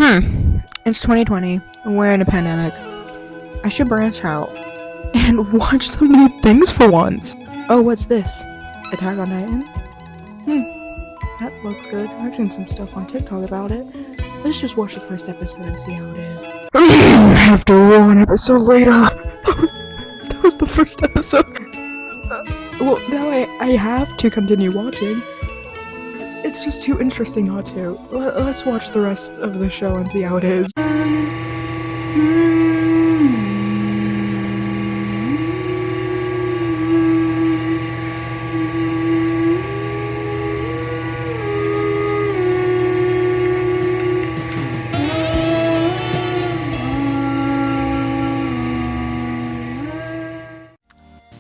It's 2020. We're in a pandemic. I should branch out and watch some new things for once. Oh, what's this? Attack on Titan? That looks good. I've seen some stuff on TikTok about it. Let's just watch the first episode and see how it is. After one episode later. That was the first episode. Well, now I have to continue watching. It's just too interesting not to. Let's watch the rest of the show and see how it is.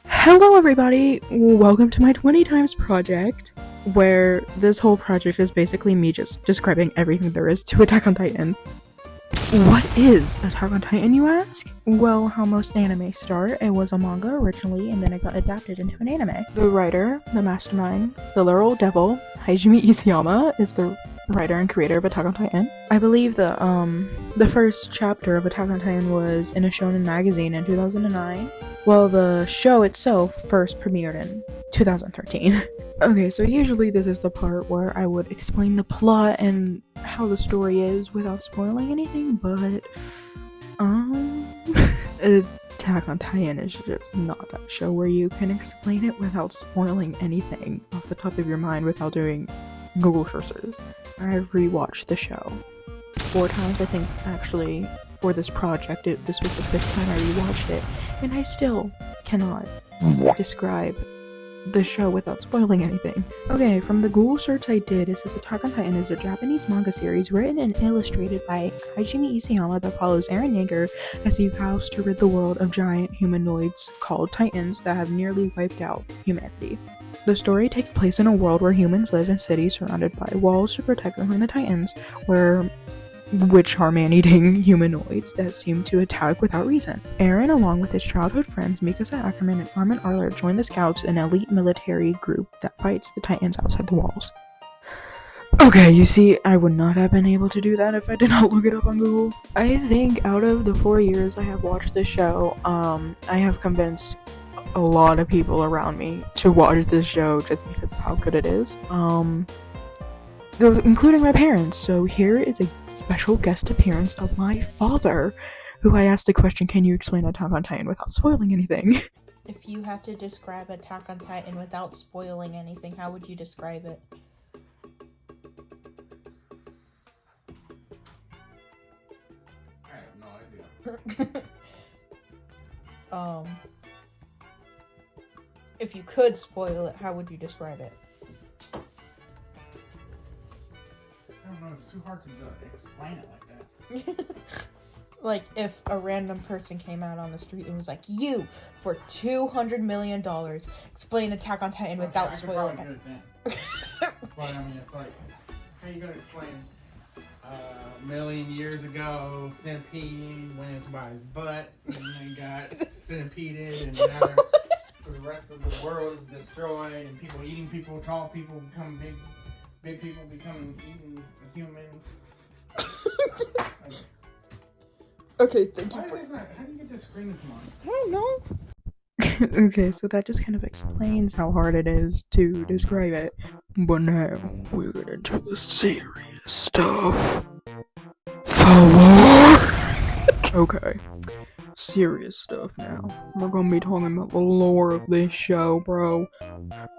Hello everybody, welcome to my 20 times project, where this whole project is basically me just describing everything there is to Attack on Titan. What is Attack on Titan, you ask? Well, how most anime start, it was a manga originally, and then it got adapted into an anime. The writer, the mastermind, the literal devil, Hajime Isayama, is the writer and creator of Attack on Titan. I believe the first chapter of Attack on Titan was in a shonen magazine in 2009. Well, the show itself first premiered in 2013. Okay, so usually this is the part where I would explain the plot and how the story is without spoiling anything, but Attack on Titan is just not that show where you can explain it without spoiling anything off the top of your mind without doing Google searches. I've rewatched the show 4 times, I think, actually. For this project, this was the 5th time I rewatched it, and I still cannot describe the show without spoiling anything. Okay, from the Google search I did, it says Attack on Titan is a Japanese manga series written and illustrated by Hajime Isayama that follows Eren Yeager as he vows to rid the world of giant humanoids called Titans that have nearly wiped out humanity. The story takes place in a world where humans live in cities surrounded by walls to protect them from the Titans, which are man-eating humanoids that seem to attack without reason. Eren, along with his childhood friends Mikasa Ackerman and Armin Arler, join the Scouts, an elite military group that fights the Titans outside the walls. Okay, you see, I would not have been able to do that if I did not look it up on Google. I think out of the 4 years I have watched this show, I have convinced a lot of people around me to watch this show just because of how good it is. Including my parents. So here is a special guest appearance of my father, who I asked the question, can you explain Attack on Titan without spoiling anything? If you had to describe Attack on Titan without spoiling anything, how would you describe it? I have no idea. If you could spoil it, how would you describe it? I don't know, it's too hard to explain it like that. Like, if a random person came out on the street and was like, you, for $200 million, explain Attack on Titan without spoiling it. But I mean, it's like, how you gonna explain a million years ago, Centipede went by his butt, and then got centipeded, and now the rest of the world is destroyed, and people eating people, tall people become big people become eating humans. Okay, thank you. How do you get this screen into mine? I don't know. Okay, so that just kind of explains how hard it is to describe it. But now, we're get into the serious stuff. The lore! Okay, serious stuff now. We're gonna be talking about the lore of this show, bro.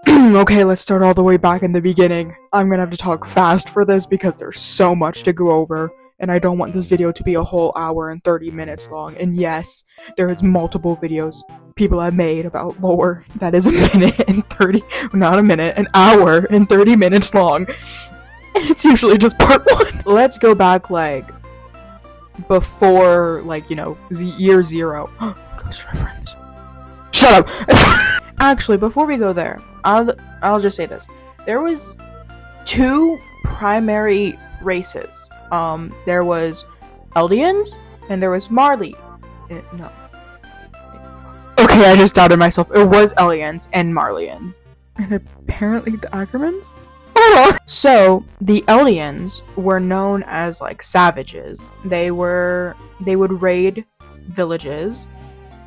Okay, let's start all the way back in the beginning. I'm gonna have to talk fast for this because there's so much to go over, and I don't want this video to be a whole hour and 30 minutes long. And yes, there is multiple videos people have made about lore that is a minute and 30, not a minute, an hour and 30 minutes long. And it's usually just part 1. Let's go back, like, before, like, you know, year 0. Ghost reference. Shut up! Actually, before we go there, I'll just say this. There was 2 primary races. There was Eldians, and there was Marley. No. Okay, I just doubted myself. It was Eldians and Marleyans. And apparently the Ackermans? So the Eldians were known as like savages. They would raid villages,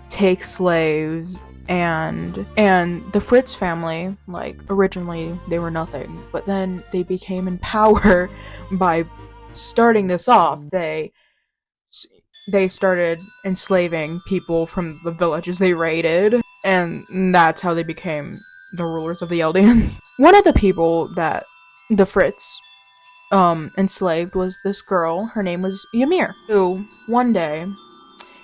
take slaves, and the Fritz family, like, originally they were nothing, but then they became in power by starting this off. They started enslaving people from the villages they raided, and that's how they became the rulers of the Eldians. One of the people that the Fritz enslaved was this girl. Her name was Ymir, who one day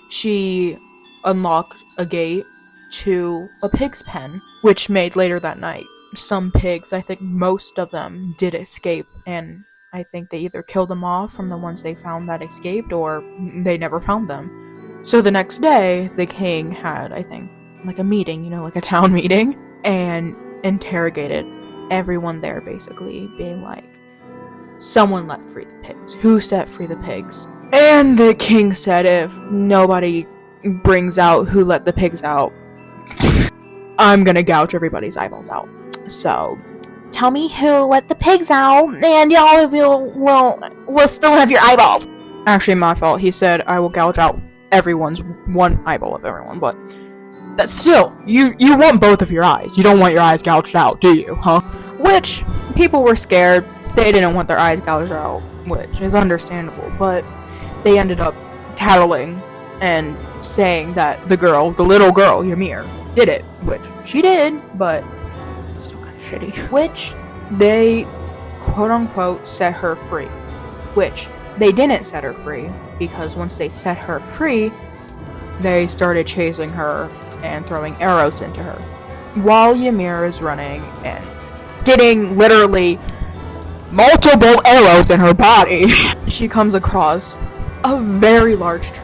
she unlocked a gate to a pig's pen, which made later that night some pigs, I think most of them, did escape, and I think they either killed them off from the ones they found that escaped, or they never found them. So the next day, the king had, I think, like a meeting, like a town meeting, and interrogated everyone there, basically, being like, someone let free the pigs. Who set free the pigs? And the king said, if nobody brings out who let the pigs out, I'm gonna gouge everybody's eyeballs out. So, tell me who let the pigs out, and y'all of you will still have your eyeballs. Actually, my fault. He said, I will gouge out everyone's one eyeball of everyone, but that's still, you want both of your eyes. You don't want your eyes gouged out, do you, huh? Which, people were scared. They didn't want their eyes gouged out, which is understandable, but they ended up tattling and saying that the little girl, Ymir, did it, which she did, but still kind of shitty. Which they, quote-unquote, set her free. Which they didn't set her free, because once they set her free, they started chasing her and throwing arrows into her. While Ymir is running and getting literally multiple arrows in her body, she comes across a very large tree.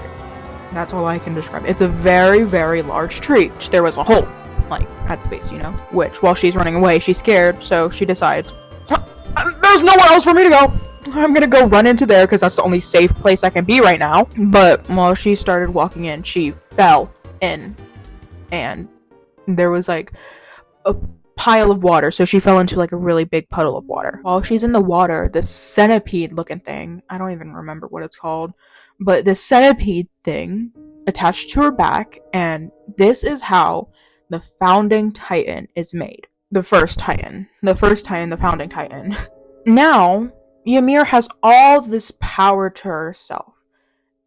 That's all I can describe. It's a very, very large tree. There was a hole, like, at the base, Which, while she's running away, she's scared, so she decides, there's nowhere else for me to go. I'm gonna go run into there, because that's the only safe place I can be right now. But while she started walking in, she fell in, and there was, like, a pile of water, so she fell into, like, a really big puddle of water. While she's in the water, this centipede-looking thing, I don't even remember what it's called, but this centipede thing attached to her back, and this is how the founding titan is made. The first titan, the founding titan. Now, Ymir has all this power to herself.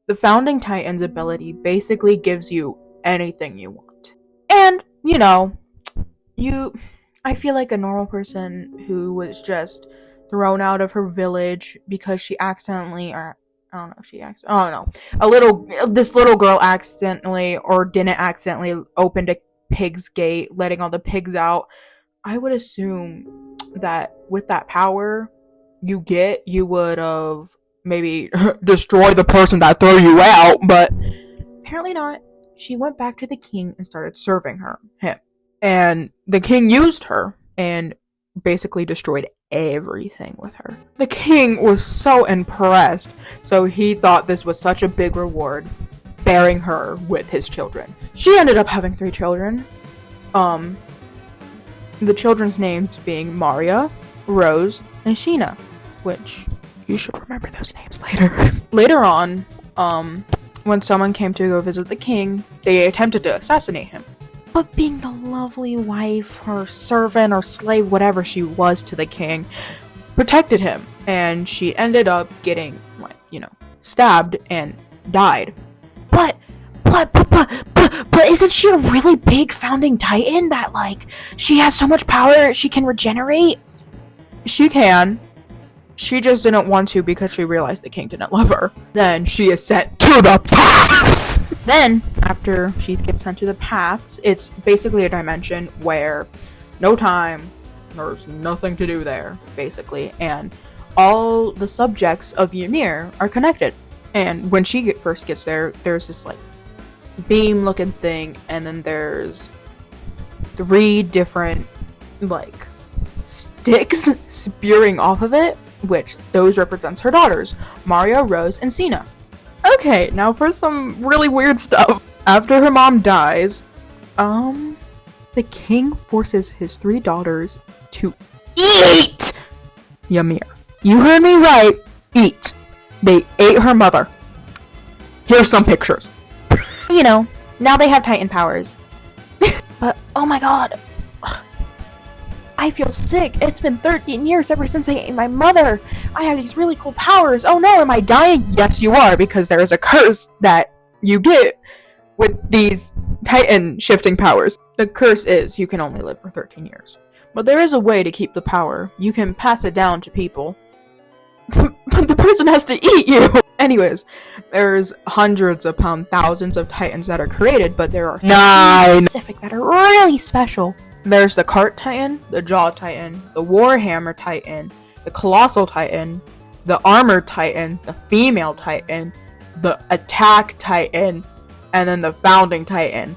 The founding titan's ability basically gives you anything you want. And, I feel like a normal person who was just thrown out of her village because she accidentally, or I don't know if she this little girl accidentally or didn't accidentally opened a pig's gate, letting all the pigs out. I would assume that with that power you would have maybe destroyed the person that threw you out, but apparently not. She went back to the king and started serving him. And the king used her and basically destroyed everything with her. The king was so impressed, so he thought this was such a big reward, bearing her with his children. She ended up having 3 children. The children's names being Maria, Rose, and Sheena, which you should remember those names later. Later on, when someone came to go visit the king, they attempted to assassinate him. But being the lovely wife, or servant, or slave, whatever she was to the king, protected him. And she ended up getting, stabbed and died. But isn't she a really big founding titan that, she has so much power she can regenerate? She can. She just didn't want to because she realized the king didn't love her. Then she is sent to the paths! Then, after she gets sent to the paths, it's basically a dimension where no time, there's nothing to do there, basically, and all the subjects of Ymir are connected. And when she first gets there, there's this, beam-looking thing, and then there's 3 different, sticks spewing off of it, which those represents her daughters, Maria, Rose, and Sheena. Okay, now for some really weird stuff. After her mom dies, the king forces his 3 daughters to eat Ymir. You heard me right. Eat. They ate her mother. Here's some pictures. You know, now they have Titan powers. But, oh my god. I feel sick. It's been 13 years ever since I ate my mother. I have these really cool powers. Oh no, am I dying? Yes, you are, because there is a curse that you get with these Titan shifting powers. The curse is you can only live for 13 years. But there is a way to keep the power. You can pass it down to people. But the person has to eat you! Anyways, there's hundreds upon thousands of Titans that are created, but there are 9 specific that are really special. There's the Cart Titan, the Jaw Titan, the Warhammer Titan, the Colossal Titan, the Armored Titan, the Female Titan, the Attack Titan, and then the Founding Titan.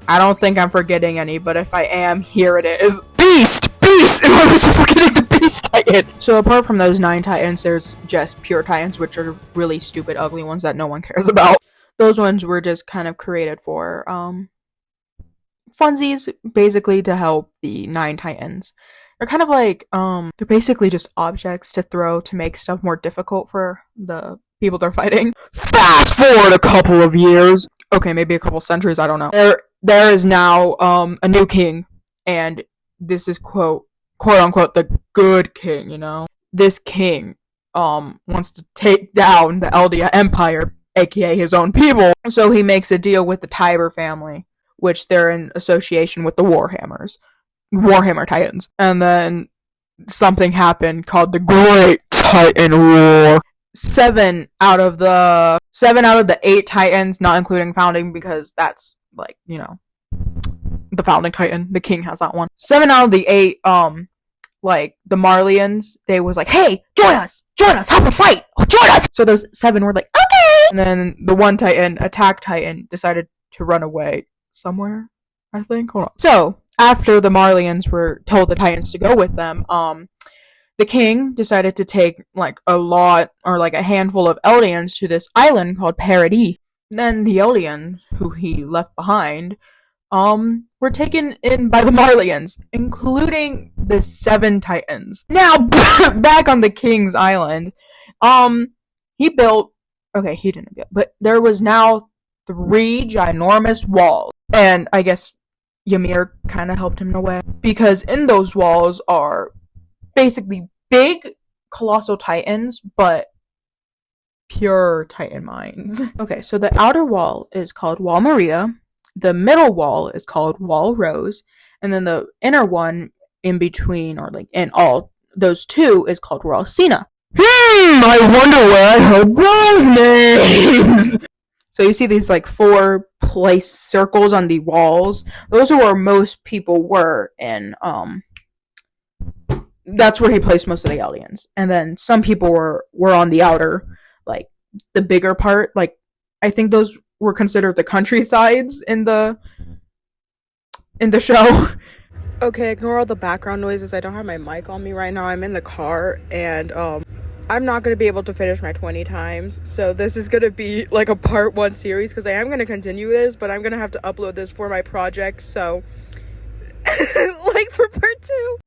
I don't think I'm forgetting any, but if I am, here it is. Beast! Beast! I was forgetting the Beast Titan! So apart from those 9 Titans, there's just pure Titans, which are really stupid, ugly ones that no one cares about. Those ones were just kind of created for, funsies, basically to help the 9 Titans. They're kind of like, they're basically just objects to throw to make stuff more difficult for the people they're fighting. Fast forward a couple of years. Okay, maybe a couple centuries, I don't know. There is now, a new king, and this is quote unquote the good king, you know? This king, wants to take down the Eldia Empire, aka his own people, so he makes a deal with the Tiber family, which they're in association with the Warhammer Titans. And then something happened called the Great Titan War. 7 out of the 8 Titans, not including Founding, because that's, like, you know, the Founding Titan. The king has that one. 7 out of the 8, like, the Marlians, they was like, hey, join us, help us fight, join us! So those 7 were like, okay! And then the one Titan, Attack Titan, decided to run away somewhere, I think. Hold on. So, after the Marlians were told the Titans to go with them, the king decided to take, like, a handful of Eldians to this island called Paradis. Then the Eldians, who he left behind, were taken in by the Marlians, including the 7 Titans. Now, back on the king's island, he didn't build, but there was now 3 ginormous walls. And I guess Ymir kind of helped him in a way, because in those walls are basically big colossal Titans, but pure Titan minds. Okay, so the outer wall is called Wall Maria, the middle wall is called Wall Rose, and then the inner one in between, or like in all those 2, is called Wall Sina. I wonder where I heard those names! So you see these, like, 4 place circles on the walls. Those are where most people were, and, that's where he placed most of the Eldians. And then some people were on the outer, like, the bigger part. Like, I think those were considered the countrysides in the show. Okay, ignore all the background noises. I don't have my mic on me right now. I'm in the car, and, I'm not going to be able to finish my 20 times, so this is going to be like a part 1 series, because I am going to continue this, but I'm going to have to upload this for my project, so like for part 2.